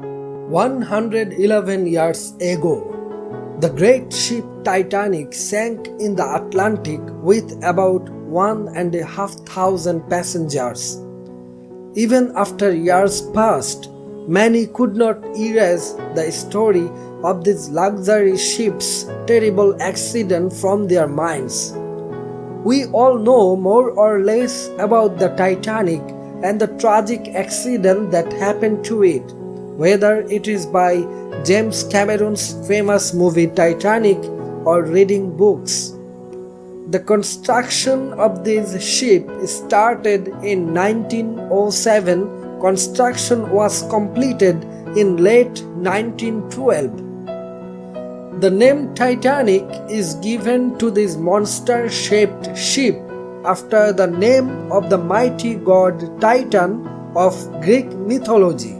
111 years ago, the great ship Titanic sank in the Atlantic with about 1,500 passengers. Even after years passed, many could not erase the story of this luxury ship's terrible accident from their minds. We all know more or less about the Titanic and the tragic accident that happened to it, whether it is by James Cameron's famous movie Titanic or reading books. The construction of this ship started in 1907. Construction was completed in late 1912. The name Titanic is given to this monster-shaped ship after the name of the mighty god Titan of Greek mythology.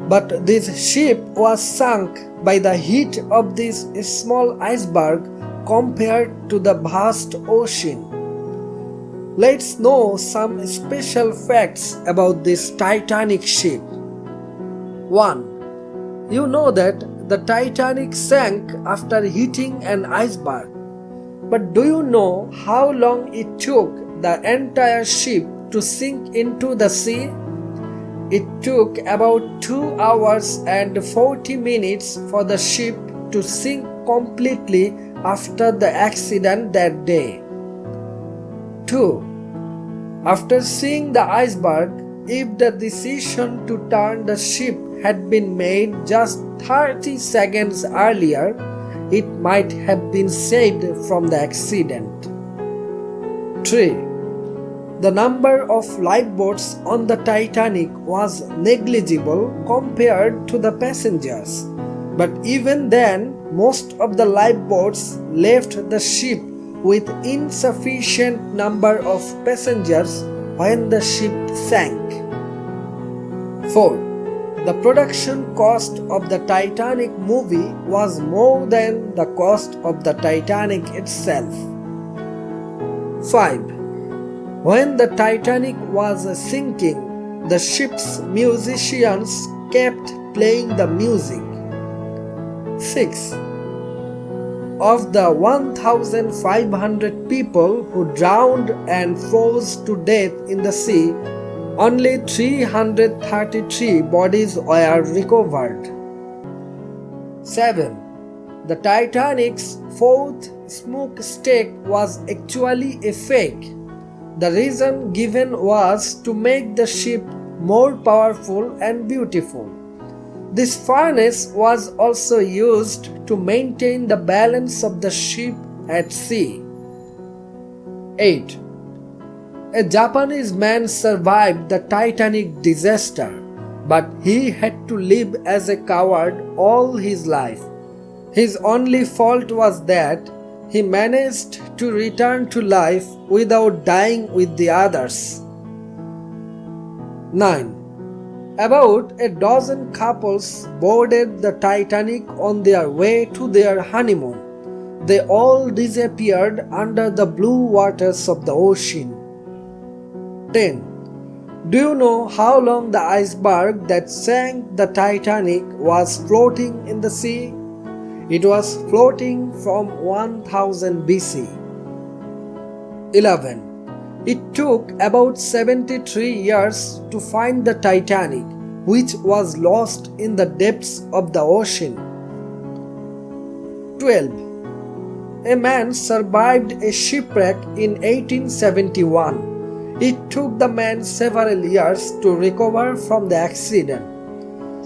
But this ship was sunk by the heat of this small iceberg compared to the vast ocean. Let's know some special facts about this Titanic ship. 1. You know that the Titanic sank after hitting an iceberg. But do you know how long it took the entire ship to sink into the sea? It took about 2 hours and 40 minutes for the ship to sink completely after the accident that day. 2. After seeing the iceberg, if the decision to turn the ship had been made just 30 seconds earlier, it might have been saved from the accident. 3. The number of lifeboats on the Titanic was negligible compared to the passengers, but even then, most of the lifeboats left the ship with insufficient number of passengers when the ship sank. 4. The production cost of the Titanic movie was more than the cost of the Titanic itself. 5. When the Titanic was sinking, the ship's musicians kept playing the music. 6. Of the 1,500 people who drowned and froze to death in the sea, only 333 bodies were recovered. 7. The Titanic's fourth smokestack was actually a fake. The reason given was to make the ship more powerful and beautiful. This furnace was also used to maintain the balance of the ship at sea. 8. A Japanese man survived the Titanic disaster, but he had to live as a coward all his life. His only fault was that he managed to return to life without dying with the others. 9. About a dozen couples boarded the Titanic on their way to their honeymoon. They all disappeared under the blue waters of the ocean. 10. Do you know how long the iceberg that sank the Titanic was floating in the sea? It was floating from 1000 BC. 11. It took about 73 years to find the Titanic, which was lost in the depths of the ocean. 12. A man survived a shipwreck in 1871. It took the man several years to recover from the accident.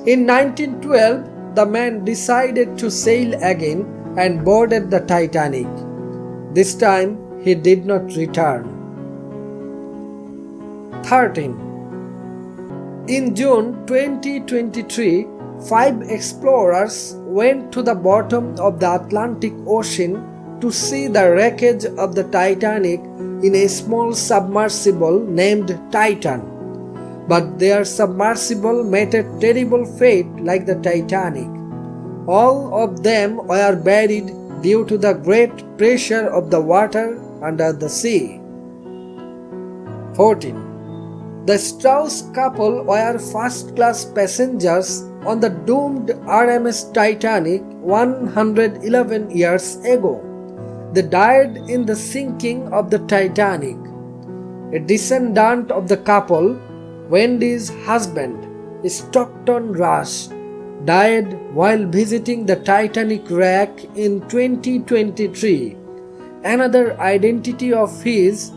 In 1912, the man decided to sail again and boarded the Titanic. This time, he did not return. 13. In June 2023, 5 explorers went to the bottom of the Atlantic Ocean to see the wreckage of the Titanic in a small submersible named Titan. But their submersible met a terrible fate like the Titanic. All of them were buried due to the great pressure of the water under the sea. 14. The Strauss couple were first-class passengers on the doomed RMS Titanic 111 years ago. They died in the sinking of the Titanic. A descendant of the couple, Wendy's husband, Stockton Rush, died while visiting the Titanic wreck in 2023. Another identity of his,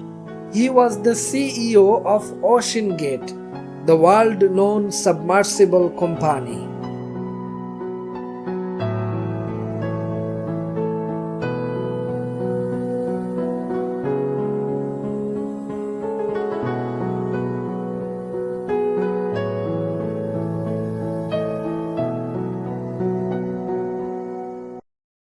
he was the CEO of OceanGate, the world-known submersible company.